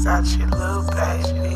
Such a little baby.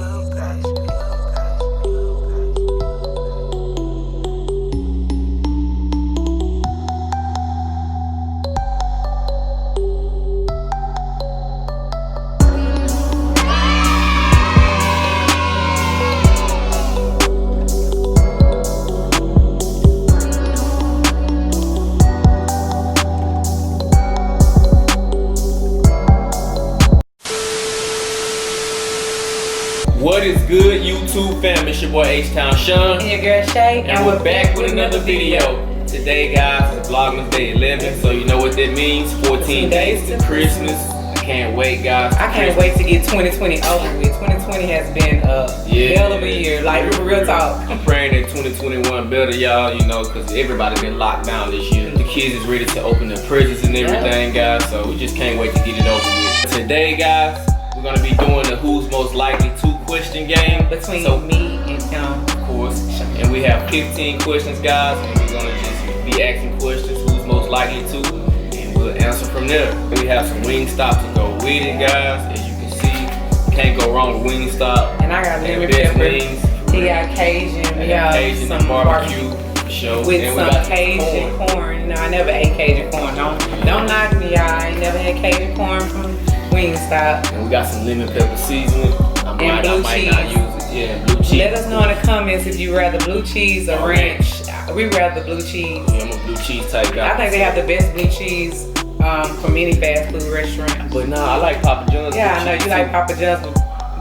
What is good, YouTube fam? It's your boy H-Town Sean. And your girl Shay. And we're back with another video. Today, guys, is Vlogmas Day 11. So you know what that means. 14 days to Christmas. I can't wait, guys. I can't wait to get 2020 over with. 2020 has been a hell of a year. Like, real talk. I'm praying that 2021 better, y'all, you know, because everybody been locked down this year. The kids is ready to open their presents and everything, guys. So we just can't wait to get it over with. Today, guys, we're going to be doing the Who's Most Likely to question game between me and him, of course. And we have 15 questions, guys, and we're gonna just be asking questions who's most likely to, and we'll answer from there. We have some Wingstop to go with it, guys. As you can see, can't go wrong with Wingstop. And I got lemon wings. He got Cajun. We got some barbecue show with and some Cajun corn. You know, I never ate Cajun corn. Don't knock me, y'all. I ain't never had Cajun corn from Wingstop. And we got some lemon pepper seasoning. I might not use it. Yeah, blue cheese. Let us know in the comments if you rather blue cheese or ranch. We rather blue cheese. Yeah, I'm a blue cheese type guy. I think they have the best blue cheese from any fast food restaurant. But nah, I like Papa John's. Yeah, I know you like Papa John's, but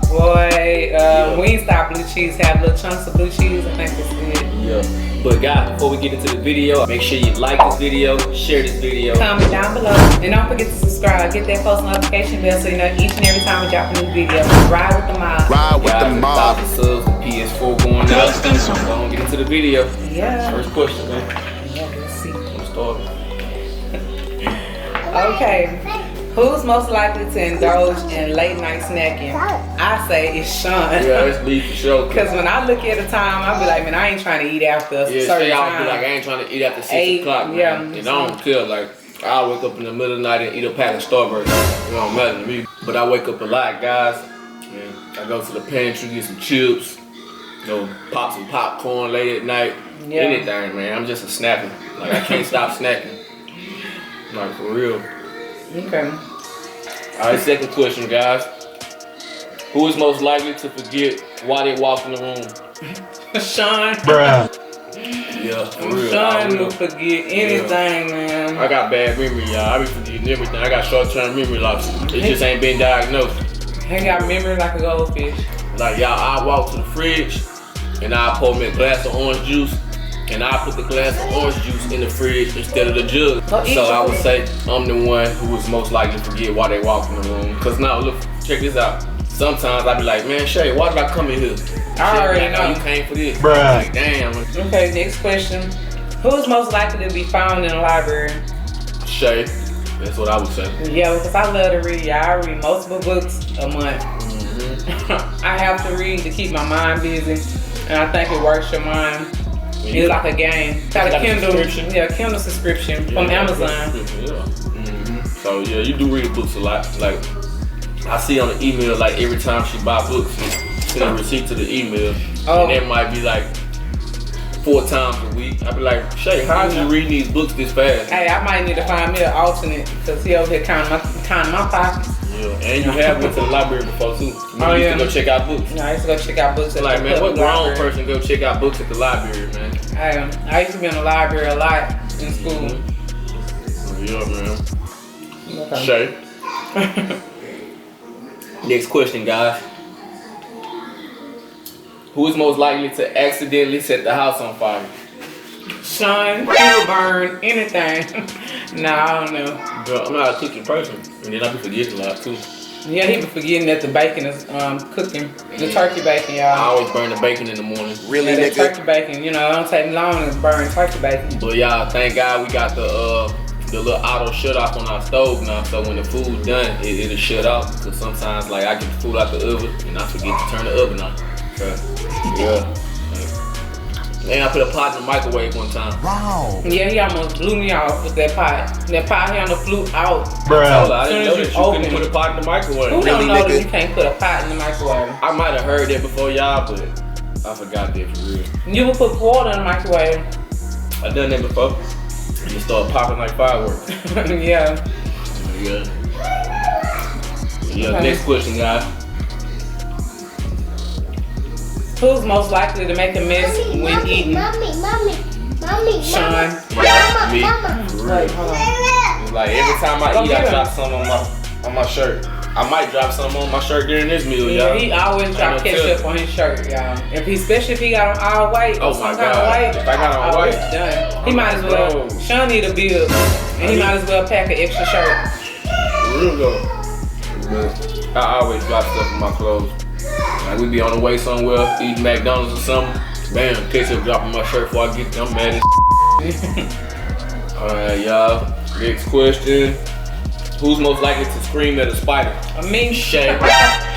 boy, Wingstop blue cheese have little chunks of blue cheese. I think it's good. Yeah. But guys, before we get into the video, make sure you like this video, share this video, comment down below, and don't forget to subscribe. Get that post notification bell so you know each and every time we drop a new video. Ride with the mob. Ride with the mob. 1,000 subs, the PS4 going out. So I'm gonna get into the video. Yeah. First question, man. Yeah, let's see. I'm starting. Okay. Who's most likely to indulge in late night snacking? I say it's Sean. Yeah, it's me for sure. Because when I look at the time, I be like, man, I ain't trying to eat after a certain I'll time. be like, I ain't trying to eat after 6 o'clock, man. Yeah. And I don't care, like, I'll wake up in the middle of the night and eat a pack of Starburst. It don't matter to me. But I wake up a lot, guys. And I go to the pantry, get some chips, pop some popcorn late at night. Yeah. Anything, man. I'm just a snacker. Like, I can't stop snacking. Like, for real. Okay. Alright, second question, guys. Who is most likely to forget why they walked in the room? Sean. Bruh. Yeah, for real. Sean will forget anything, man. I got bad memory, y'all. I be forgetting everything. I got short-term memory loss. It just ain't been diagnosed. He got memory like a goldfish. Like, y'all, I walk to the fridge and I pour me a glass of orange juice. And I put the glass of orange juice in the fridge instead of the jug. So I would say I'm the one who was most likely to forget why they walked in the room. Cause now, look, check this out. Sometimes I be like, man, Shay, why did I come in here? I already know. You came for this. Bruh. Like, damn. Okay, next question. Who's most likely to be found in a library? Shay. That's what I would say. Yeah, because I love to read. I read multiple books a month. I have to read to keep my mind busy. And I think it works your mind. It's like a game. Got a Kindle, Kindle subscription from Amazon. So yeah, you do read books a lot. Like I see on the email, like every time she buy books, send a receipt to the email, and that might be like 4 times a week. I be like, Shay, how'd you read these books this fast? Hey, I might need to find me an alternate because he over here counting my pockets. Yeah, and you have went to the library before too. You used to go check out books. No, I used to go check out books at like, the man, what grown library. person go check out books at the library, man? I used to be in the library a lot in school. Yeah, man. Okay. Shay. Next question, guys. Who is most likely to accidentally set the house on fire? Sean, he will burn anything. Nah, I don't know. Girl, I'm not a cooking person, and then I be forgetting a lot too. Yeah, he be forgetting that the bacon is cooking. The turkey bacon, y'all. I always burn the bacon in the morning. Really, that turkey bacon, you know, it don't take me long to burn turkey bacon. But y'all, thank God we got the little auto shut off on our stove now, so when the food done, it'll shut off. Cause sometimes, like, I get the food out the oven and I forget to turn the oven on. So, yeah. Man, I put a pot in the microwave one time. Wow. Yeah, he almost blew me off with that pot. That pot handle flew out. Bruh. I didn't know As that soon as you couldn't put a pot in the microwave. Who don't know nigga? that you can't put a pot in the microwave? I might have heard that before y'all, but I forgot that for real. You would put water in the microwave. I done that before. You start popping like fireworks. Yeah. Yeah. Yeah. Next question, guys. Who's most likely to make a mess when eating? Sean. Me. Wait, hold on. It's like every time I eat, I drop some on my shirt. I might drop some on my shirt during this meal, Yeah, y'all. he always drop ketchup on his shirt, y'all. Especially if he got on all white or some kind of white. If I got on white, it's done. He might as well. Sean need a bill, and he might as well pack an extra shirt. Real though. I always drop stuff in my clothes. Like we be on the way somewhere, eating McDonald's or something. Bam, ketchup drop on my shirt before I get there. I'm mad as Alright, y'all. Next question. Who's most likely to scream at a spider? Me. Shay.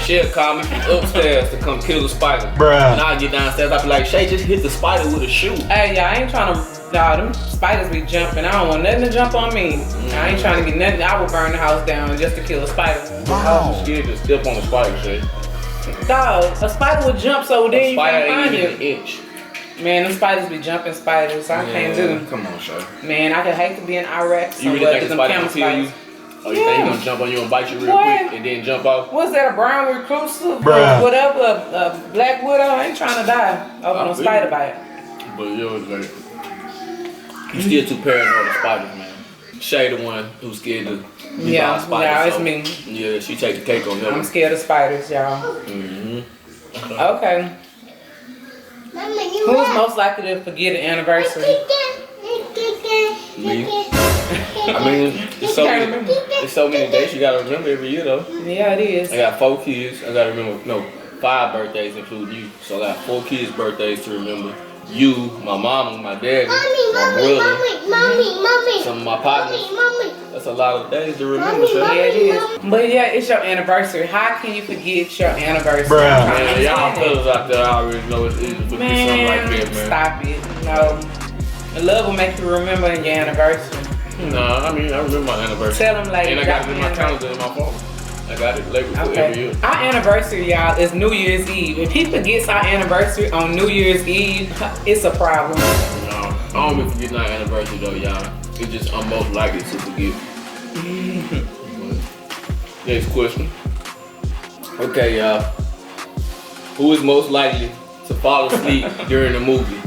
She'll call me from upstairs to come kill the spider. Bruh. And I'll get downstairs, I'll be like, Shay, just hit the spider with a shoe. Hey, y'all, I ain't trying to. Nah, them spiders be jumping. I don't want nothing to jump on me. I ain't trying to get nothing. I would burn the house down just to kill a spider. Wow. I'm scared to step on the spider, Shay. Dog, a spider would jump so then you Spider can't find ain't even it. an inch. Man, them spiders be jumping spiders. I can't do them. Come on, Shay. Man, I could hate to be in Iraq. You really think the spider can kill you? Oh, you think he gonna jump on you and bite you real quick and then jump off? What's that, a brown reclusive? Bruh. Whatever, a black widow? I ain't trying to die over no spider bite. But yo, it's like, you still too paranoid of spiders, man. Shay the one who's scared to be by spiders. Yeah, it's so, me. Yeah, she take the cake on him. I'm scared of spiders, y'all. Mm-hmm. Okay. Who's most likely to forget an anniversary? Me. I mean, it's so many days you gotta remember every year though. Yeah, it is. I got 4 kids. I gotta remember 5 birthdays including you. So I got 4 kids' birthdays to remember. You, my mama, my daddy, my brother, some of my partners. That's a lot of days to remember. Yeah, it is. But yeah, it's your anniversary. How can you forget your anniversary? Bruh. Man, y'all fellas out there, I already know it's easy to forget something like that, man. Stop it. No. Love will make you remember your anniversary. Nah, I mean, I remember my anniversary. Tell them like. And I got it in my calendar in my phone. I got it labeled for every year. Our anniversary, y'all, is New Year's Eve. If he forgets our anniversary on New Year's Eve, it's a problem. No, I don't be forgetting our anniversary though, y'all. It's just I'm most likely to forget. Next question. Okay, y'all. Who is most likely to fall asleep during a movie?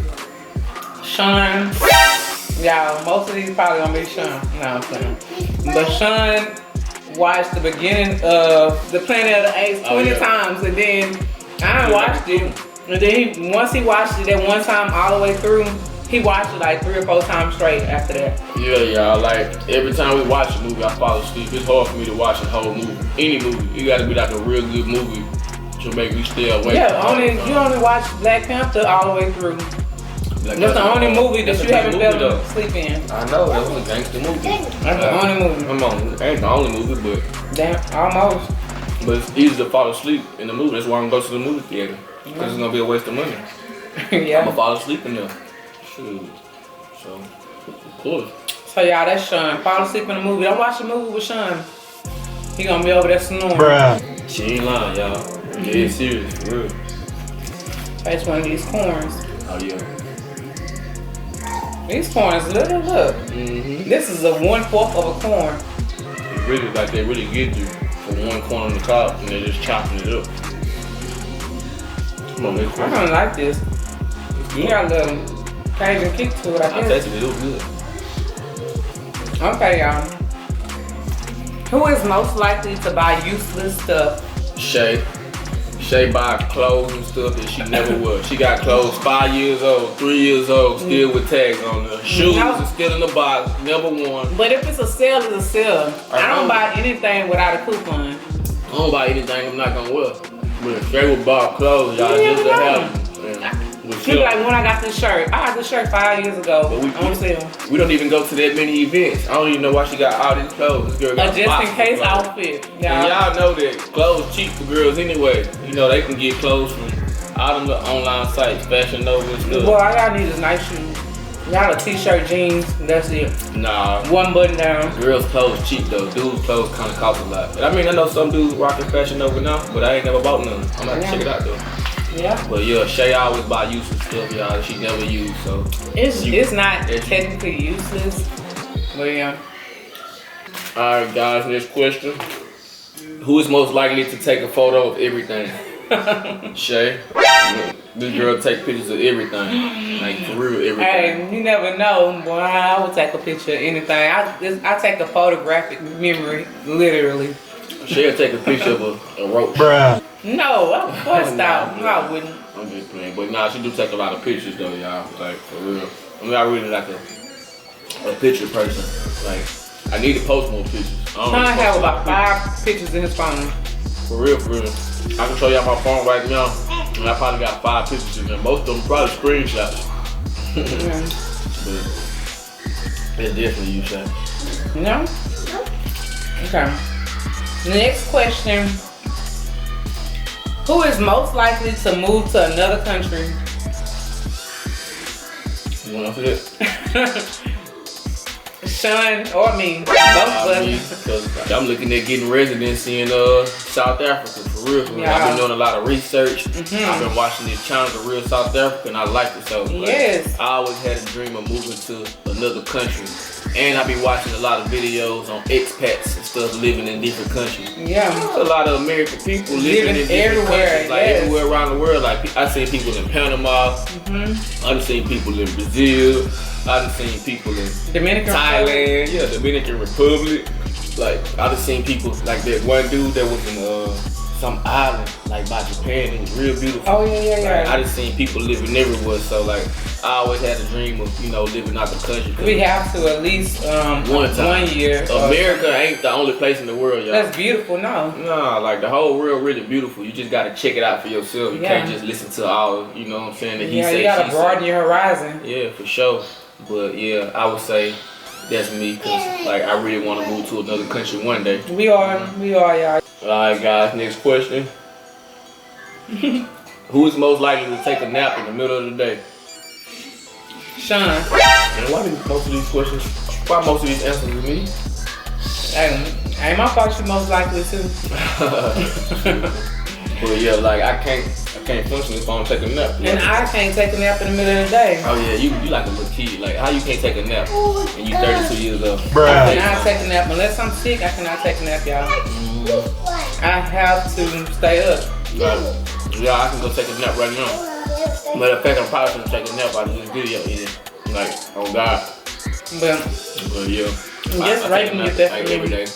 Sean. Y'all, most of these probably gonna be Sean. No, I'm playing. But Sean watched the beginning of the Planet of the Apes 20 times, and then I watched it. And then once he watched it that one time all the way through, he watched it like 3 or 4 times straight after that. Yeah, y'all. Like every time we watch a movie, I fall asleep. It's hard for me to watch a whole movie. Any movie, it got to be like a real good movie to make me stay awake. Yeah, you only watch Black Panther all the way through. Like, that's the only movie that you haven't fell asleep in. I know, that was a gangster movie. That's the only movie. Come on, it ain't the only movie, but damn, almost. But it's easy to fall asleep in the movie. That's why I'm going to the movie theater. Because it's going to be a waste of money. Yeah. I'm going to fall asleep in there. Shoot. So, of course. So y'all, that's Sean. Fall asleep in the movie. Don't watch the movie with Sean. He gonna be over there snoring. Bruh. She ain't lying, y'all. Yeah, it's serious, for real. That's one of these corns. Oh, yeah. These corns, look. Mm-hmm. This is a 1/4 of a corn. It's really like they really get you for 1 corn on the cob and they're just chopping it up. Come on, I kinda like this. You got a little Cajun kick to it, I I guess. tasted it, it was good. Okay, y'all. Who is most likely to buy useless stuff? Shay. Shay buy clothes and stuff that she never wore. She got clothes 5 years old, 3 years old, still with tags on them. Shoes are still in the box, never worn. But if it's a sale, it's a sale. I don't buy anything without a coupon. I don't buy anything I'm not gonna wear. But Shay will buy clothes, y'all, just to have them. People like, when I got this shirt. I got this shirt 5 years ago on sale. We don't even go to that many events. I don't even know why she got all these clothes. This girl got A just in case outfit. And y'all know that clothes cheap for girls anyway. You know, they can get clothes from All them little online sites, Fashion Nova and stuff. Boy, all y'all need is nice shoes. Y'all a t-shirt, jeans, that's it. Nah. One button down. Girls' clothes cheap though. Dudes' clothes kind of cost a lot. I mean, I know some dudes rocking Fashion Nova now, but I ain't never bought none. I'm gonna check it out though. Yeah. But yeah, Shay always buy useless stuff, y'all. She never used, so. It's not technically useless, but yeah. All right, guys. Next question. Who is most likely to take a photo of everything? Shay. This girl take pictures of everything, like for real everything. Hey, you never know, boy. I would take a picture of anything. I take a photographic memory, literally. She'll take a picture of a roach. Bruh. No, of course not. No, I wouldn't. I'm just playing, but nah, she do take a lot of pictures though, y'all. Like for real. I mean, I really like a picture person. Like I need to post more pictures. I have about 5 pictures in his phone. For real, for real. I can show y'all my phone right now, and I probably got 5 pictures in there. Most of them probably screenshots. But it's definitely you, Shay. No? Okay. Next question. Who is most likely to move to another country? You want to answer that? Sean or me. Both of us. Because I'm looking at getting residency in South Africa, for real. Yeah. I've been doing a lot of research. I've been watching these channels of real South Africa, and I like it. So yes. I always had a dream of moving to another country. And I be watching a lot of videos on expats and stuff living in different countries. Yeah. A lot of American people living in different countries, like everywhere around the world. Like I seen people in Panama. I've seen people in Brazil. I've seen people in Thailand. Yeah, Dominican Republic. Like I've seen people like that one dude that was in some island like by Japan. It was real beautiful. Oh yeah. Like, I just seen people living everywhere. So like I always had a dream of living out the country. We have to at least one year. America ain't the only place in the world, y'all. That's beautiful, no. Nah, like the whole world really beautiful. You just gotta check it out for yourself. You can't just listen to all, you know what I'm saying, that he say, you gotta broaden your horizon. Yeah, for sure. But yeah, I would say that's me, cause like I really want to move to another country one day. We are, y'all. Alright guys, next question. Who is most likely to take a nap in the middle of the day? Sean. And why do most of these questions, why most of these answers to me? Ain't my fault you most likely to. But yeah, like I can't function if I don't take a nap. And I can't take a nap in the middle of the day. Oh yeah, you like a little kid. Like how you can't take a nap and you 32 years old? Bruh. I cannot take a nap unless I'm sick. I cannot take a nap, y'all. I have to stay up. Yeah, I can go take a nap right now. Matter of fact, I'm probably gonna take a nap out of this video either. Like, oh God. But yeah. Just right when you get that like every day.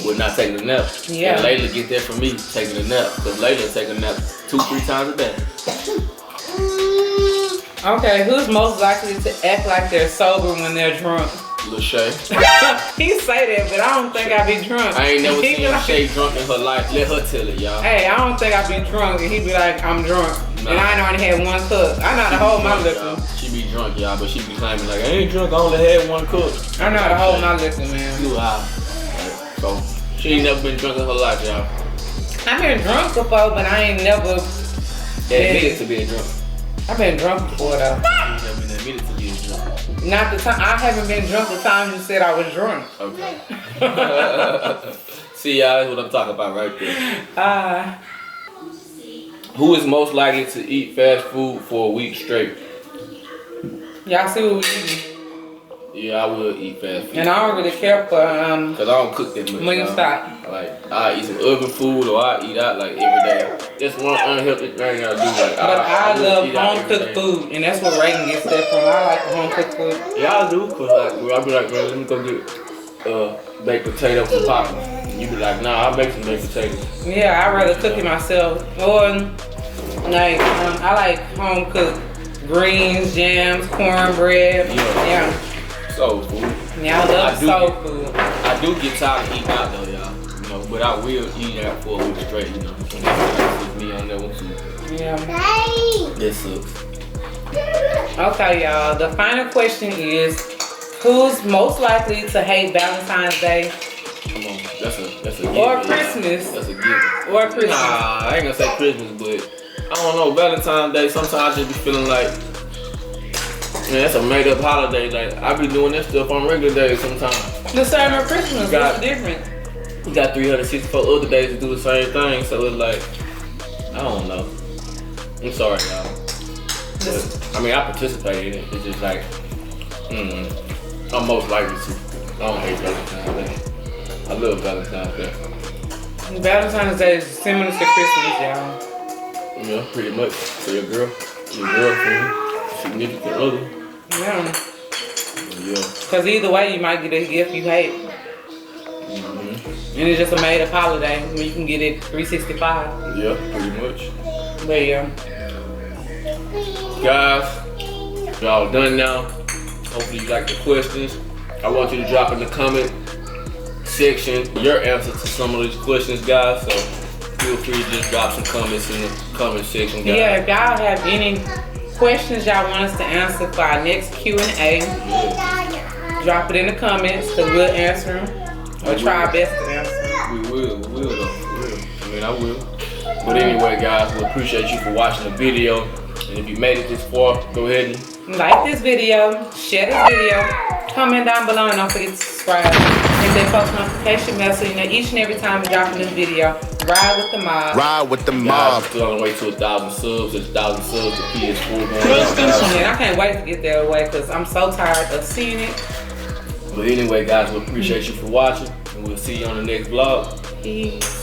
Would not taking a nap. Yeah. And Layla get that from me taking a nap. Cause Layla take a nap 2-3 times a day. Okay, who's most likely to act like they're sober when they're drunk? Lil Shay. He say that, but I don't think I be drunk. I ain't never seen Shay drunk in her life. Let her tell it, y'all. Hey, I don't think I be drunk, and he be like, I'm drunk. Nah. And I ain't already had 1 cup. I know how to hold my liquor. She be drunk, y'all, but she be claiming like, I ain't drunk, I only had 1 cup. I know how to hold my liquor, man. You high. So, she ain't never been drunk in her life, y'all. I've been drunk before, but I ain't never admitted to being drunk. I've been drunk before, though. You never been admitted to being drunk. Not the time. I haven't been drunk the time you said I was drunk. Okay. See, y'all, that's what I'm talking about right there. Who is most likely to eat fast food for a week straight? Y'all see what we eating? Yeah, I will eat fast food. And I don't really care for cause I don't cook that much. Wingstop. Like I eat some oven food or I eat out like every day. That's one unhealthy thing I do. Like, but I love home cooked food, and that's where Reagan gets that from. I like home cooked food. Yeah, I do, cause like I'll be like, man, let me go get baked potatoes and popcorn. And you be like, nah, I'll make some baked potatoes. Yeah, I'd rather cook it myself. Or like I like home cooked greens, jams, cornbread. Yeah. Soul food. Yeah, I love soul food. I do get tired of eating out though, y'all. You know, but I will eat out for a week straight, you know. So that's me on that one too. Yeah. That sucks. Okay, y'all. The final question is, who's most likely to hate Valentine's Day? Come on, that's a given. Or Christmas. That's a given. Or Christmas. Nah, I ain't gonna say Christmas, but I don't know, Valentine's Day, sometimes I just be feeling like, man, that's a made up holiday. Like, I be doing that stuff on regular days sometimes. The same with Christmas, what's different? We got 364 other days to do the same thing, so it's like, I don't know. I'm sorry, y'all. But, I mean, I participate in it. It's just like, I'm most likely to. I don't hate Valentine's Day. I love Valentine's Day. Valentine's Day is similar to Christmas, y'all. Yeah, pretty much. For your girlfriend, significant other. Yeah. Yeah. Because either way, you might get a gift you hate. And it's just a made up holiday when you can get it 365. Yeah, pretty much. But yeah. Guys, y'all done now. Hopefully you like the questions. I want you to drop in the comment section your answer to some of these questions, guys. So feel free to just drop some comments in the comment section, guys. Yeah, if y'all have any questions y'all want us to answer for our next Q&A, drop it in the comments because we'll answer them or try our best to answer them. We will though. I mean, I will. But anyway, guys, we appreciate you for watching the video. And if you made it this far, go ahead and like this video, share this video, comment down below, and don't forget to subscribe. Hit that post notification bell so you know each and every time we drop a new video. Ride with the mob. Ride with the guys, mob. we're still on the way to 1,000 subs. It's 1,000 subs to PS4 going Man, I can't wait to get that away because I'm so tired of seeing it. But anyway, guys, we appreciate you for watching. And we'll see you on the next vlog. Peace.